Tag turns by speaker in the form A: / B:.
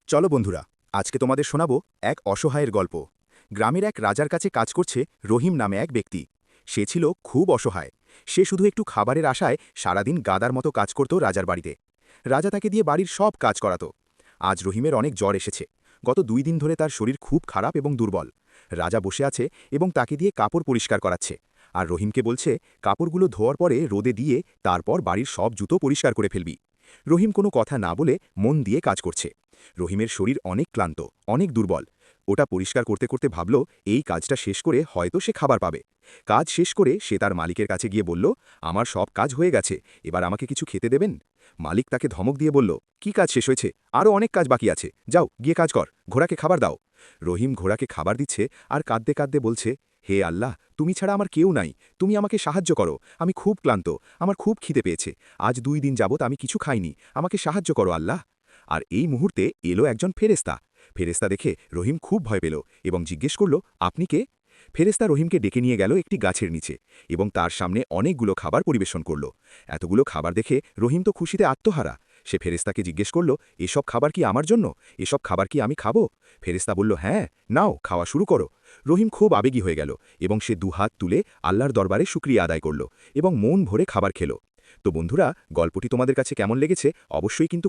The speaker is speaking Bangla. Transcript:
A: চলো বন্ধুরা, আজকে তোমাদের শোনাবো এক অসহায়ের গল্প। গ্রামের এক রাজার কাছে কাজ করছে রহিম নামে এক ব্যক্তি। সে ছিল খুব অসহায়। সে শুধু একটু খাবারের আশায় সারাদিন গাদার মতো কাজ করত রাজার বাড়িতে। রাজা তাকে দিয়ে বাড়ির সব কাজ করাত। আজ রহিমের অনেক জ্বর এসেছে। গত 2 দিন ধরে তার শরীর খুব খারাপ এবং দুর্বল। রাজা বসে আছে এবং তাকে দিয়ে কাপড় পরিষ্কার করাচ্ছে। আর রহিমকে বলছে, কাপড়গুলো ধোয়ার পরে রোদে দিয়ে তারপর বাড়ির সব জুতো পরিষ্কার করে ফেলবি। রহিম কোনো কথা না বলে মন দিয়ে কাজ করছে। রহিমের শরীর অনেক ক্লান্ত, অনেক দুর্বল। ওটা পরিষ্কার করতে করতে ভাবল, এই কাজটা শেষ করে হয়তো সে খাবার পাবে। কাজ শেষ করে সে তার মালিকের কাছে গিয়ে বলল, আমার সব কাজ হয়ে গেছে, এবার আমাকে কিছু খেতে দেবেন? মালিক তাকে ধমক দিয়ে বলল, কি কাজ শেষ হয়েছে? আরও অনেক কাজ বাকি আছে, যাও গিয়ে কাজ কর, ঘোড়াকে খাবার দাও। রহিম ঘোড়াকে খাবার দিচ্ছে আর কাঁদতে কাঁদতে বলছে, হে আল্লাহ, তুমি ছাড়া আমার কেউ নাই, তুমি আমাকে সাহায্য করো, আমি খুব ক্লান্ত, আমার খুব খিদে পেয়েছে, আজ 2 দিন যাবৎ আমি কিছু খাইনি, আমাকে সাহায্য করো আল্লাহ। আর এই মুহূর্তে এলো একজন ফেরেস্তা। ফেরেস্তা দেখে রহিম খুব ভয় পেল এবং জিজ্ঞেস করল, আপনি কে? ফেরেস্তা রহিমকে ডেকে নিয়ে গেল একটি গাছের নিচে এবং তার সামনে অনেকগুলো খাবার পরিবেশন করল। এতগুলো খাবার দেখে রহিম তো খুশিতে আত্মহারা। সে ফেরেস্তাকে জিজ্ঞেস করল, এসব খাবার কি আমার জন্য? এসব খাবার কি আমি খাবো? ফেরেস্তা বলল, হ্যাঁ, নাও, খাওয়া শুরু করো। রহিম খুব আবেগী হয়ে গেল এবং সে দুহাত তুলে আল্লাহর দরবারে শুকরিয়া আদায় করল এবং মন ভরে খাবার খেল। তো বন্ধুরা, গল্পটি তোমাদের কাছে কেমন লেগেছে অবশ্যই কিন্তু